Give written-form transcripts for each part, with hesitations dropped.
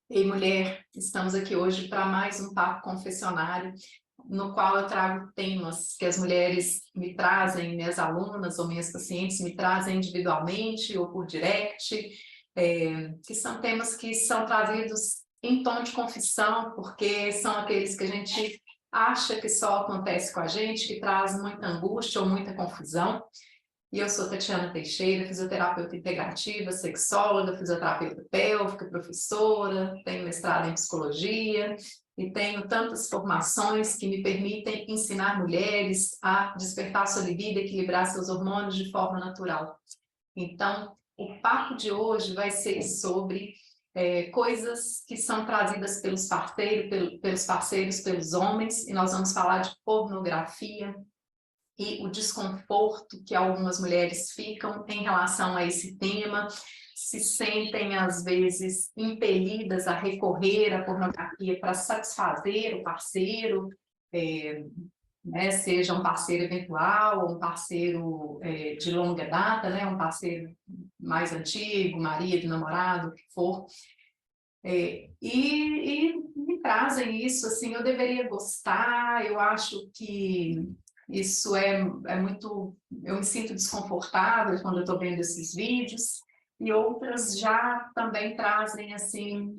Ei, mulher, estamos aqui hoje para mais um papo confessionário, no qual eu trago temas que as mulheres me trazem, minhas alunas ou minhas pacientes me trazem individualmente ou por direct, que são temas que são trazidos em tom de confissão, porque são aqueles que a gente acha que só acontece com a gente, que traz muita angústia ou muita confusão. E eu sou Tatiana Teixeira, fisioterapeuta integrativa, sexóloga, fisioterapeuta pélvica, professora, tenho mestrado em psicologia e tenho tantas formações que me permitem ensinar mulheres a despertar sua libido, equilibrar seus hormônios de forma natural. Então, o papo de hoje vai ser sobre coisas que são trazidas pelos parceiros, pelos homens, e nós vamos falar de pornografia, e o desconforto que algumas mulheres ficam em relação a esse tema, se sentem, às vezes, impelidas a recorrer à pornografia para satisfazer o parceiro, né, seja um parceiro eventual, ou um parceiro de longa data, né, um parceiro mais antigo, marido, namorado, o que for. E me trazem isso, assim, eu deveria gostar, eu acho que isso é muito... Eu me sinto desconfortável quando eu estou vendo esses vídeos, e outras já também trazem, assim,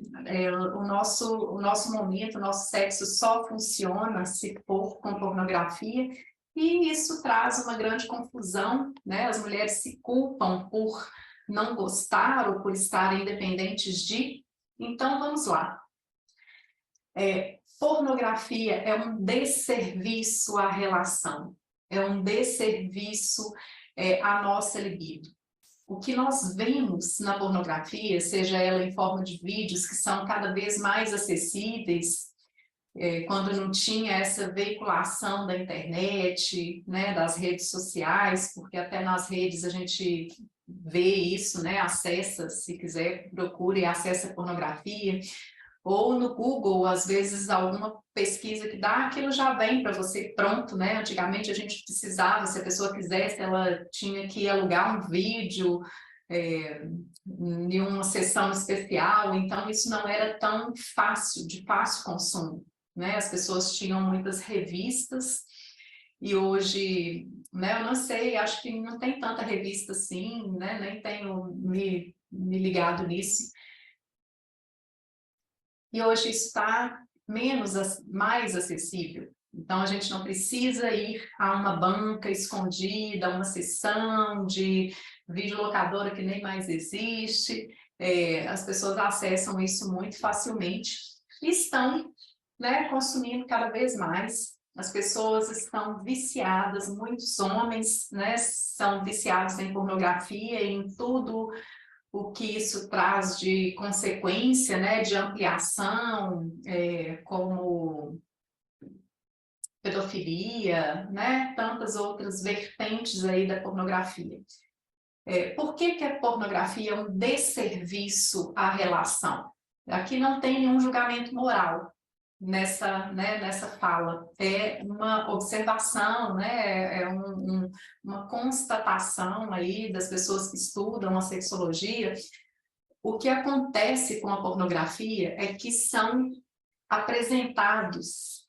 o nosso momento, o nosso sexo só funciona se for com pornografia, e isso traz uma grande confusão, né? As mulheres se culpam por não gostar ou por estarem independentes de... Então, vamos lá. Pornografia é um desserviço à relação, é um desserviço à nossa libido. O que nós vemos na pornografia, seja ela em forma de vídeos que são cada vez mais acessíveis, quando não tinha essa veiculação da internet, né, das redes sociais, porque até nas redes a gente vê isso, né, acessa, se quiser, procure e acessa a pornografia, ou no Google, às vezes, alguma pesquisa que dá, aquilo já vem para você pronto, né? Antigamente a gente precisava, se a pessoa quisesse, ela tinha que alugar um vídeo em uma sessão especial, então isso não era tão fácil, de fácil consumo, né? As pessoas tinham muitas revistas, e hoje, né, eu não sei, acho que não tem tanta revista assim, né? Nem tenho me ligado nisso. E hoje isso está mais acessível. Então, a gente não precisa ir a uma banca escondida, a uma sessão de videolocadora que nem mais existe. As pessoas acessam isso muito facilmente e estão, né, consumindo cada vez mais. As pessoas estão viciadas, muitos homens, né, são viciados em pornografia e em tudo o que isso traz de consequência, né, de ampliação, como pedofilia, né, tantas outras vertentes aí da pornografia. Por que a pornografia é um desserviço à relação? Aqui não tem nenhum julgamento moral nessa fala, é uma observação, né, uma constatação aí das pessoas que estudam a sexologia. O que acontece com a pornografia é que são apresentados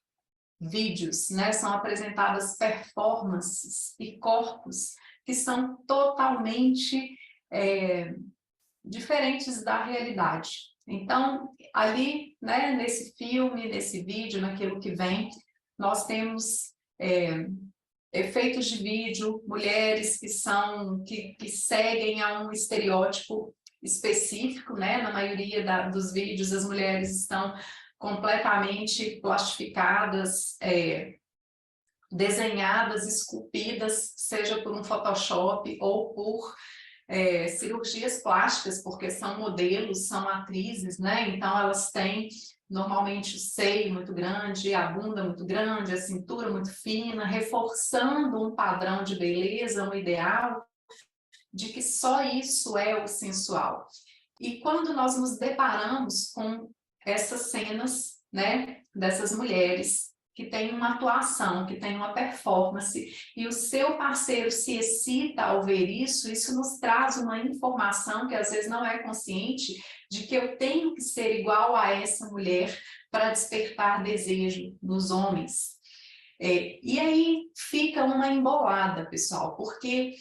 vídeos, né? São apresentadas performances e corpos que são totalmente diferentes da realidade. Então, ali, né, nesse filme, nesse vídeo, naquilo que vem, nós temos efeitos de vídeo, mulheres que seguem a um estereótipo específico, né? Na maioria dos vídeos, as mulheres estão completamente plastificadas, desenhadas, esculpidas, seja por um Photoshop ou por cirurgias plásticas, porque são modelos, são atrizes, né? Então elas têm normalmente o seio muito grande, a bunda muito grande, a cintura muito fina, reforçando um padrão de beleza, um ideal de que só isso é o sensual. E quando nós nos deparamos com essas cenas, né, dessas mulheres que tem uma atuação, que tem uma performance, e o seu parceiro se excita ao ver isso, isso nos traz uma informação que às vezes não é consciente, de que eu tenho que ser igual a essa mulher para despertar desejo nos homens. E aí fica uma embolada, pessoal, porque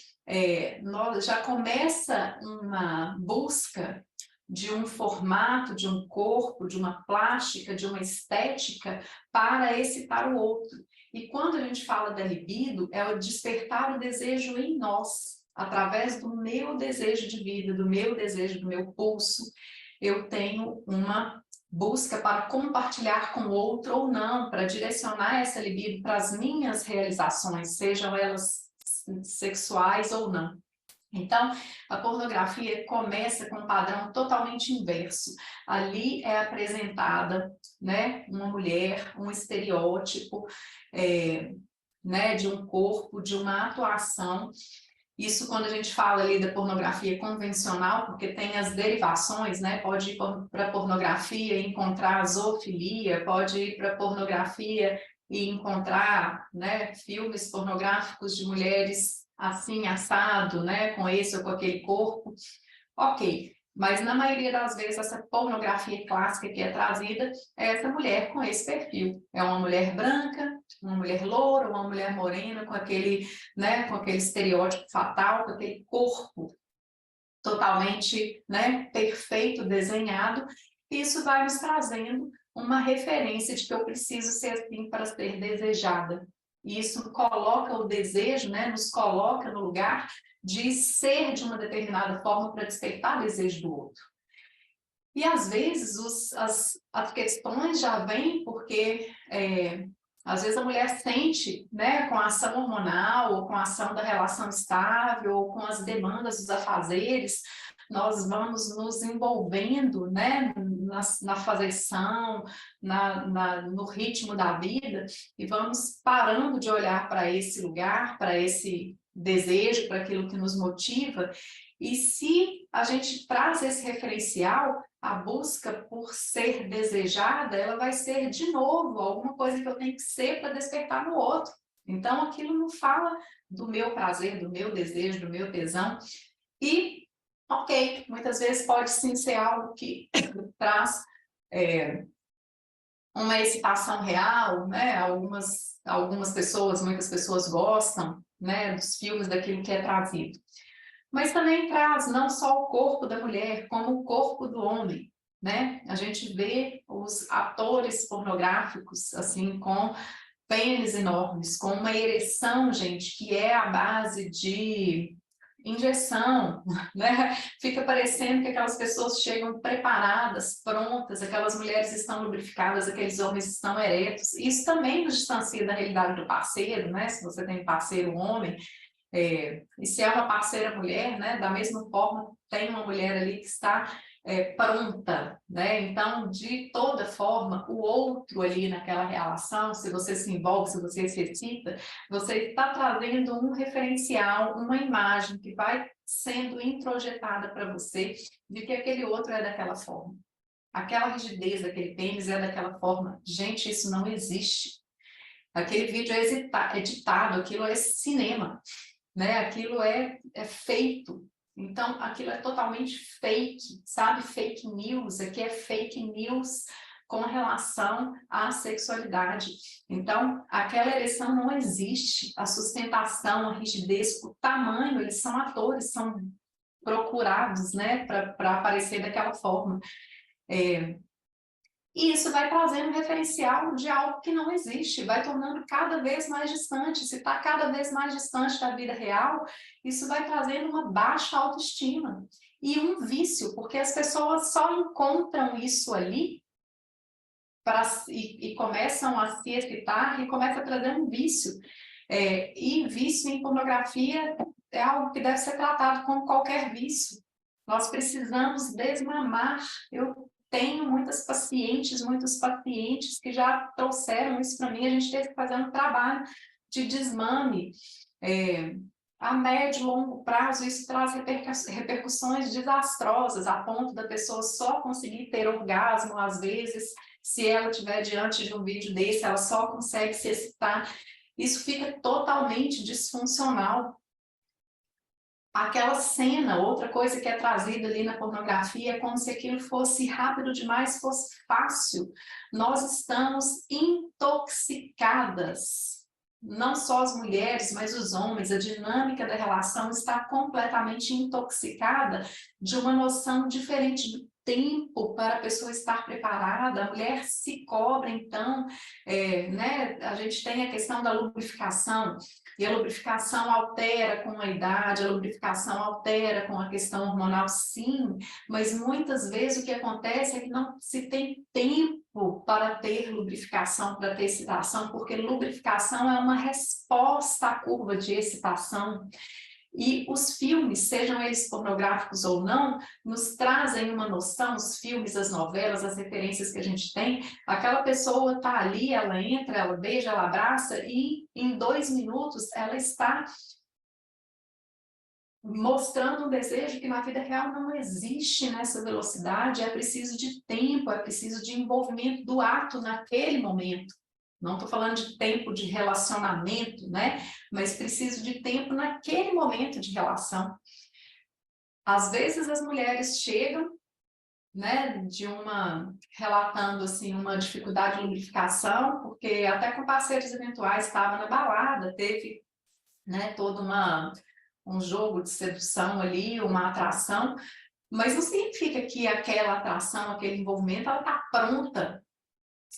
já começa uma busca de um formato, de um corpo, de uma plástica, de uma estética para excitar o outro. E quando a gente fala da libido, é o despertar o desejo em nós, através do meu desejo de vida, do meu desejo, do meu pulso. Eu tenho uma busca para compartilhar com o outro ou não, para direcionar essa libido para as minhas realizações, sejam elas sexuais ou não. Então, a pornografia começa com um padrão totalmente inverso. Ali é apresentada, né, uma mulher, um estereótipo, né, de um corpo, de uma atuação. Isso quando a gente fala ali da pornografia convencional, porque tem as derivações, né? Pode ir para a pornografia e encontrar zoofilia, pode ir para a pornografia e encontrar, né, filmes pornográficos de mulheres assim, assado, né, com esse ou com aquele corpo. Ok, mas na maioria das vezes essa pornografia clássica que é trazida é essa mulher com esse perfil. É uma mulher branca, uma mulher loura, uma mulher morena, com aquele, né, com aquele estereótipo fatal, com aquele corpo totalmente, né, perfeito, desenhado. Isso vai nos trazendo uma referência de que eu preciso ser assim para ser desejada. E isso coloca o desejo, né, nos coloca no lugar de ser de uma determinada forma para despertar desejo do outro. E às vezes as questões já vêm porque às vezes a mulher sente, né, com a ação hormonal, ou com a ação da relação estável, ou com as demandas dos afazeres, nós vamos nos envolvendo, né, na fazeição, no ritmo da vida, e vamos parando de olhar para esse lugar, para esse desejo, para aquilo que nos motiva. E se a gente traz esse referencial, a busca por ser desejada, ela vai ser de novo alguma coisa que eu tenho que ser para despertar no outro. Então aquilo não fala do meu prazer, do meu desejo, do meu tesão. E, ok, muitas vezes pode sim ser algo que traz uma excitação real, né? Algumas pessoas, muitas pessoas gostam, né, dos filmes, daquilo que é trazido. Mas também traz não só o corpo da mulher, como o corpo do homem, né? A gente vê os atores pornográficos, assim, com pênis enormes, com uma ereção, gente, que é a base de injeção, né? Fica parecendo que aquelas pessoas chegam preparadas, prontas, aquelas mulheres estão lubrificadas, aqueles homens estão eretos. Isso também nos distancia da realidade do parceiro, né? Se você tem parceiro homem, e se é uma parceira mulher, né, da mesma forma, tem uma mulher ali que está pronta, né? Então, de toda forma, o outro ali naquela relação, se você se envolve, se você se excita, você está trazendo um referencial, uma imagem que vai sendo introjetada para você de que aquele outro é daquela forma. Aquela rigidez daquele pênis é daquela forma. Gente, isso não existe. Aquele vídeo é editado, aquilo é cinema, né? Aquilo é feito. Então, aquilo é totalmente fake, sabe? Fake news, aqui é fake news com relação à sexualidade. Então, aquela ereção não existe, a sustentação, a rigidez, o tamanho, eles são atores, são procurados, né, para aparecer daquela forma. E isso vai trazendo um referencial de algo que não existe, vai tornando cada vez mais distante. Se está cada vez mais distante da vida real, isso vai trazendo uma baixa autoestima e um vício, porque as pessoas só encontram isso ali e começam a se excitar e começa a trazer um vício. E vício em pornografia é algo que deve ser tratado como qualquer vício. Nós precisamos desmamar. Eu tenho muitos pacientes que já trouxeram isso para mim. A gente teve que fazer um trabalho de desmame. A médio e longo prazo, isso traz repercussões desastrosas, a ponto da pessoa só conseguir ter orgasmo, às vezes, se ela estiver diante de um vídeo desse, ela só consegue se excitar. Isso fica totalmente disfuncional. Aquela cena, outra coisa que é trazida ali na pornografia, é como se aquilo fosse rápido demais, fosse fácil. Nós estamos intoxicadas. Não só as mulheres, mas os homens. A dinâmica da relação está completamente intoxicada de uma noção diferente do tempo para a pessoa estar preparada. A mulher se cobra, então, né? A gente tem a questão da lubrificação. E a lubrificação altera com a idade, a lubrificação altera com a questão hormonal, sim, mas muitas vezes o que acontece é que não se tem tempo para ter lubrificação, para ter excitação, porque lubrificação é uma resposta à curva de excitação. E os filmes, sejam eles pornográficos ou não, nos trazem uma noção, os filmes, as novelas, as referências que a gente tem, aquela pessoa está ali, ela entra, ela beija, ela abraça, e em 2 minutos ela está mostrando um desejo que na vida real não existe nessa velocidade, é preciso de tempo, é preciso de envolvimento do ato naquele momento. Não estou falando de tempo de relacionamento, né? Mas preciso de tempo naquele momento de relação. Às vezes as mulheres chegam, né, relatando assim uma dificuldade de lubrificação, porque até com parceiros eventuais estava na balada, teve, né, todo um jogo de sedução ali, uma atração, mas não significa que aquela atração, aquele envolvimento, ela está pronta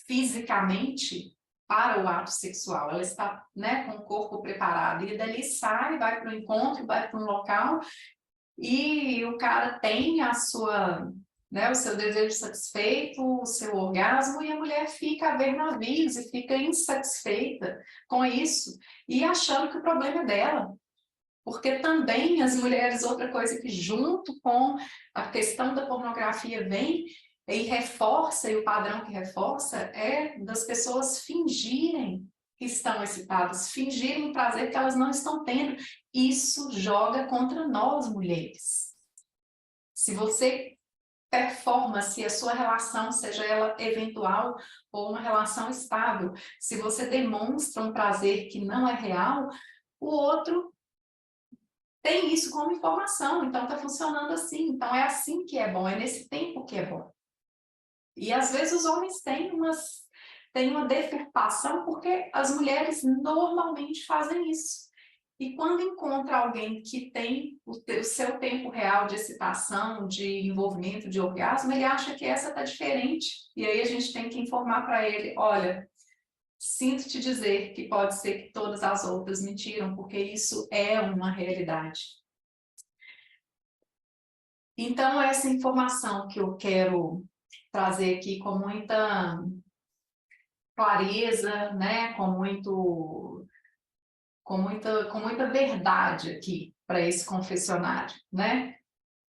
fisicamente para o ato sexual, ela está, né, com o corpo preparado, e dali sai, vai para o encontro, vai para um local, e o cara tem a sua, né, o seu desejo satisfeito, o seu orgasmo, e a mulher fica a ver navios e fica insatisfeita com isso, e achando que o problema é dela. Porque também as mulheres, outra coisa que junto com a questão da pornografia vem e reforça, e o padrão que reforça é das pessoas fingirem que estão excitadas, fingirem um prazer que elas não estão tendo. Isso joga contra nós, mulheres. Se você performa, se a sua relação, seja ela eventual ou uma relação estável, se você demonstra um prazer que não é real, o outro tem isso como informação, então está funcionando assim, então é assim que é bom, é nesse tempo que é bom. E às vezes os homens têm uma deturpação porque as mulheres normalmente fazem isso. E quando encontra alguém que tem o seu tempo real de excitação, de envolvimento, de orgasmo, ele acha que essa está diferente. E aí a gente tem que informar para ele, olha, sinto te dizer que pode ser que todas as outras mentiram, porque isso é uma realidade. Então, essa informação que eu quero trazer aqui com muita clareza, né, com muita verdade aqui para esse confessionário, né?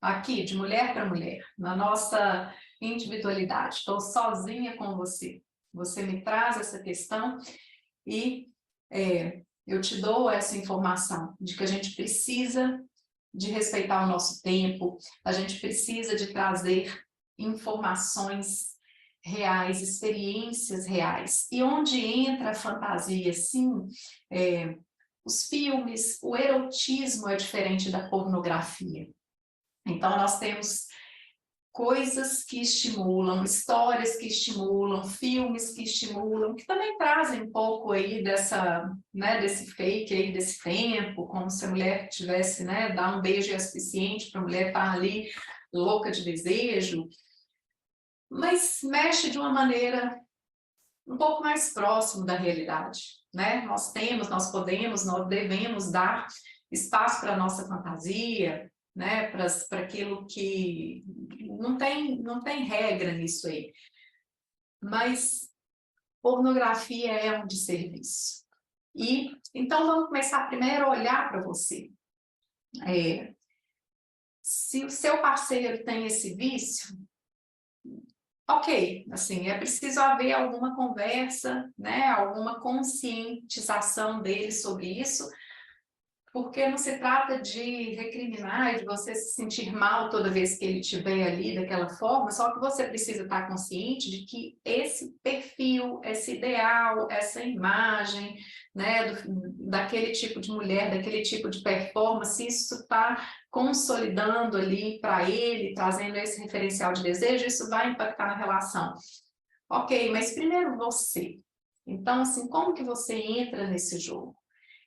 Aqui, de mulher para mulher, na nossa individualidade. Estou sozinha com você. Você me traz essa questão e eu te dou essa informação de que a gente precisa de respeitar o nosso tempo, a gente precisa de trazer informações reais, experiências reais. E onde entra a fantasia, sim, os filmes, o erotismo é diferente da pornografia. Então, nós temos coisas que estimulam, histórias que estimulam, filmes que estimulam, que também trazem um pouco aí desse fake aí, desse tempo, como se a mulher tivesse, né, dar um beijo é suficiente para a mulher estar ali louca de desejo, mas mexe de uma maneira um pouco mais próximo da realidade, né? Nós podemos, nós devemos dar espaço para a nossa fantasia, né? Para aquilo que não tem regra nisso aí. Mas pornografia é um desserviço. E então vamos começar primeiro a olhar para você. Se o seu parceiro tem esse vício, ok, assim, é preciso haver alguma conversa, né, alguma conscientização dele sobre isso, Porque não se trata de recriminar, de você se sentir mal toda vez que ele estiver ali daquela forma, só que você precisa estar consciente de que esse perfil, esse ideal, essa imagem, né, daquele tipo de mulher, daquele tipo de performance, isso está consolidando ali para ele, trazendo esse referencial de desejo, isso vai impactar na relação. Ok, mas primeiro você. Então, assim, como que você entra nesse jogo?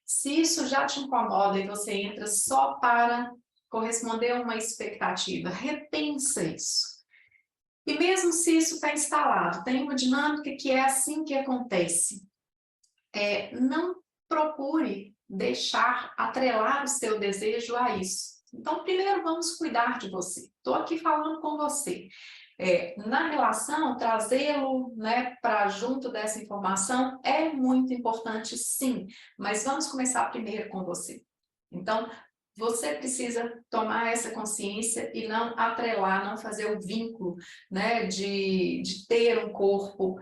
Se isso já te incomoda e você entra só para corresponder a uma expectativa, repensa isso. E mesmo se isso está instalado, tem uma dinâmica que é assim que acontece. Não procure deixar atrelar o seu desejo a isso. Então, primeiro vamos cuidar de você. Estou aqui falando com você. Na relação, trazê-lo, né, para junto dessa informação é muito importante, sim, mas vamos começar primeiro com você. Então, você precisa tomar essa consciência e não atrelar, não fazer o vínculo, né, de ter um corpo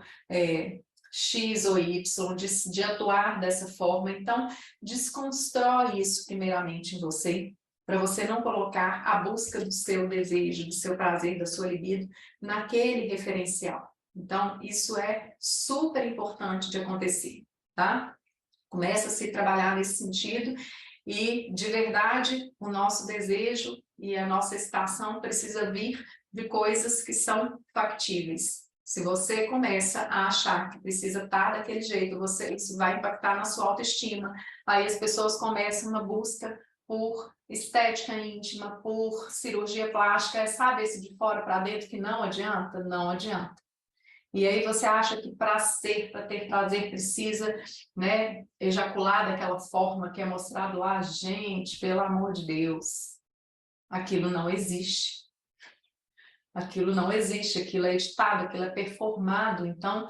X ou Y, de atuar dessa forma. Então, desconstrói isso primeiramente em você, para você não colocar a busca do seu desejo, do seu prazer, da sua libido, naquele referencial. Então, isso é super importante de acontecer, tá? Começa a se trabalhar nesse sentido e, de verdade, o nosso desejo e a nossa excitação precisa vir de coisas que são factíveis. Se você começa a achar que precisa estar daquele jeito, isso vai impactar na sua autoestima. Aí as pessoas começam uma busca por estética íntima, por cirurgia plástica, sabe esse de fora para dentro que não adianta? Não adianta. E aí você acha que para ter prazer, precisa, né, ejacular daquela forma que é mostrado lá? Gente, pelo amor de Deus, aquilo não existe. Aquilo não existe, aquilo é editado, aquilo é performado, então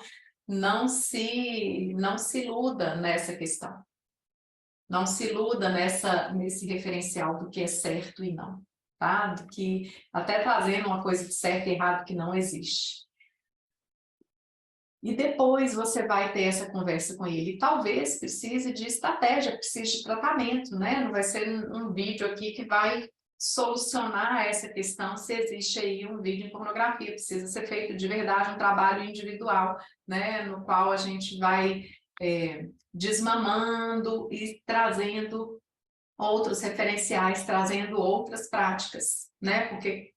não se iluda nessa questão. Não se iluda nesse referencial do que é certo e não, tá? Do que, até trazendo uma coisa de certo e errado que não existe. E depois você vai ter essa conversa com ele. Talvez precise de estratégia, precise de tratamento, né? Não vai ser um vídeo aqui que vai solucionar essa questão se existe aí um vídeo em pornografia. Precisa ser feito de verdade um trabalho individual, né? No qual a gente vai desmamando e trazendo outros referenciais, trazendo outras práticas, né? Porque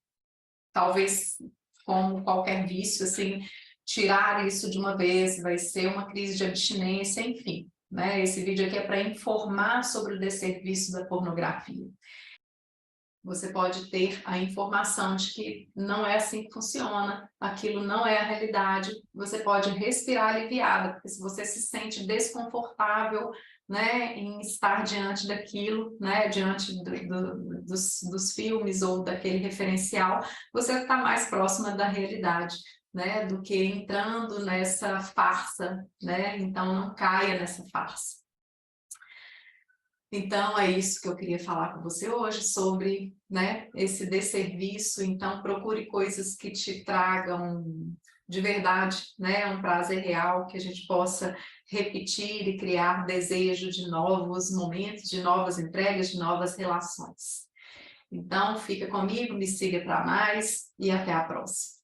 talvez, como qualquer vício, assim, tirar isso de uma vez vai ser uma crise de abstinência, enfim, né? Esse vídeo aqui é para informar sobre o desserviço da pornografia. Você pode ter a informação de que não é assim que funciona, aquilo não é a realidade, você pode respirar aliviada, porque se você se sente desconfortável, né, em estar diante daquilo, né, diante dos filmes ou daquele referencial, você está mais próxima da realidade, né, do que entrando nessa farsa, né, então não caia nessa farsa. Então, é isso que eu queria falar com você hoje sobre, né, esse desserviço. Então, procure coisas que te tragam de verdade, né, um prazer real, que a gente possa repetir e criar desejo de novos momentos, de novas entregas, de novas relações. Então, fica comigo, me siga para mais e até a próxima.